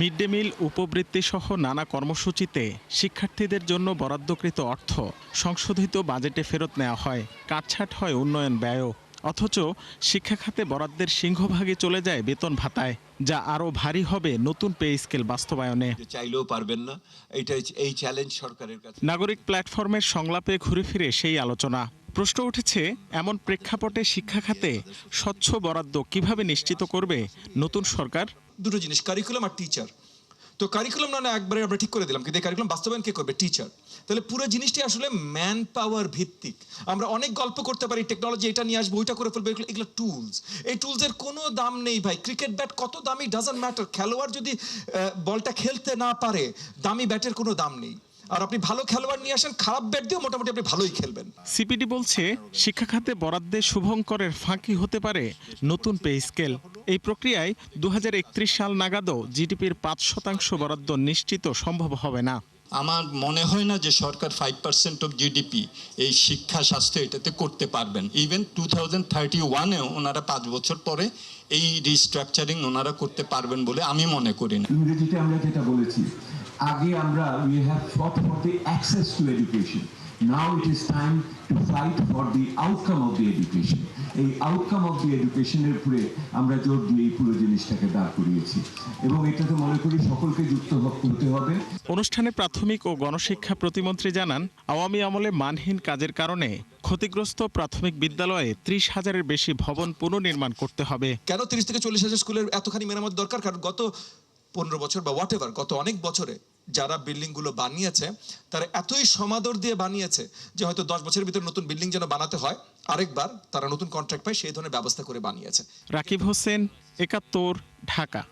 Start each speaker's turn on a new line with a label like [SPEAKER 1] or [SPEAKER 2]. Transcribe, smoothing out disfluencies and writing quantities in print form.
[SPEAKER 1] Mid day meal, উপবৃত্তি সহ নানা কর্মসূচিতে শিক্ষার্থীদের জন্য বরাদ্দকৃত অর্থ সংশোধিত বাজেটে ফেরত নেওয়া হয়, কাটছাঁট হয় উন্নয়ন ব্যয়ও। অথচ শিক্ষা খাতে বরাদ্দের সিংহভাগই চলে যায় বেতন ভাতায়, যা আরও ভারী হবে নতুন পে স্কেল বাস্তবায়নে।
[SPEAKER 2] চাইলেও পারবেন না, এই চ্যালেঞ্জ সরকারের কাছে।
[SPEAKER 1] নাগরিক প্ল্যাটফর্মের সংলাপে ঘুরে ফিরে সেই আলোচনা। প্রশ্ন উঠেছে, এমন প্রেক্ষাপটে শিক্ষা খাতে স্বচ্ছ বরাদ্দ কিভাবে নিশ্চিত করবে নতুন সরকার?
[SPEAKER 3] দুটো জিনিস, কারিকুলাম আর টিচার। তো কারিকুলাম না একবারে আমরা ঠিক করে দিলাম, কিন্তু এই কারিকুলাম বাস্তবায়ন কে করবে? টিচার। তাহলে পুরো জিনিসটি আসলে ম্যান পাওয়ার ভিত্তিক। আমরা অনেক গল্প করতে পারি, টেকনোলজি এটা নিয়ে আসবো, ওইটা করে ফেলবো, এগুলো টুলস। এই টুলসের কোনো দাম নেই ভাই। ক্রিকেট ব্যাট কত দামি ডাজন্ট ম্যাটার। খেলোয়াড় যদি বলটা খেলতে না পারে, দামি ব্যাটের কোনো দাম নেই। আর আপনি ভালো খেলোয়াড় নিয়ে আসেন, খারাপ ব্যাট দিয়েও মোটামুটি আপনি ভালোই খেলবেন।
[SPEAKER 1] সিপিডি বলছে, শিক্ষা খাতে বরাদ্দে শুভঙ্করের ফাঁকি হতে পারে নতুন পে স্কেল। এই প্রক্রিয়ায় 2031 সাল নাগাদও জিডিপির 5% বরাদ্দ নিশ্চিত সম্ভব হবে না।
[SPEAKER 4] আমার মনে হয় না যে সরকার 5% অফ জিডিপি এই শিক্ষা স্বাস্থ্য এটাতে করতে পারবেন। ইভেন 2031-এও ওনারা 5 বছর পরে এই রিস্ট্রাকচারিং ওনারা করতে পারবেন বলে আমি মনে করি না।
[SPEAKER 5] ইংরেজিতে আমরা যেটা বলেছি, আগে আমরা we have fought for the access to education. Now it is time to fight for the outcome of the education. এই আউটকাম অফ দি এডুকেশনের উপরে আমরা জোর দিয়ে এই পুরো জিনিসটাকে দাঁড় করিয়েছি, এবং এটাতে মনে করি সকলকে যুক্ত হতে হবে।
[SPEAKER 1] অনুষ্ঠানে প্রাথমিক ও গণশিক্ষা প্রতিমন্ত্রী জানান, আওয়ামী আমলে মানহীন কাজের কারণে ক্ষতিগ্রস্ত প্রাথমিক বিদ্যালয়ে 30,000-এর বেশি ভবন পুনর্নির্মাণ করতে হবে।
[SPEAKER 3] কেন 30 থেকে 40,000 স্কুলের এতখানি মেরামত দরকার? কারণ গত 15 বছর বা হোয়াট এভার, গত অনেক বছরে যারা বিল্ডিং গুলো বানিয়েছে তারা এতই সমাদর দিয়ে বানিয়েছে যে হয়তো 10 বছরের ভিতরে নতুন বিল্ডিং যেন বানাতে হয়, আরেকবার তারা নতুন কন্ট্রাক্ট পায়, সেই ধরনের ব্যবস্থা করে বানিয়েছে।
[SPEAKER 1] রাকিব হোসেন, 71, ঢাকা।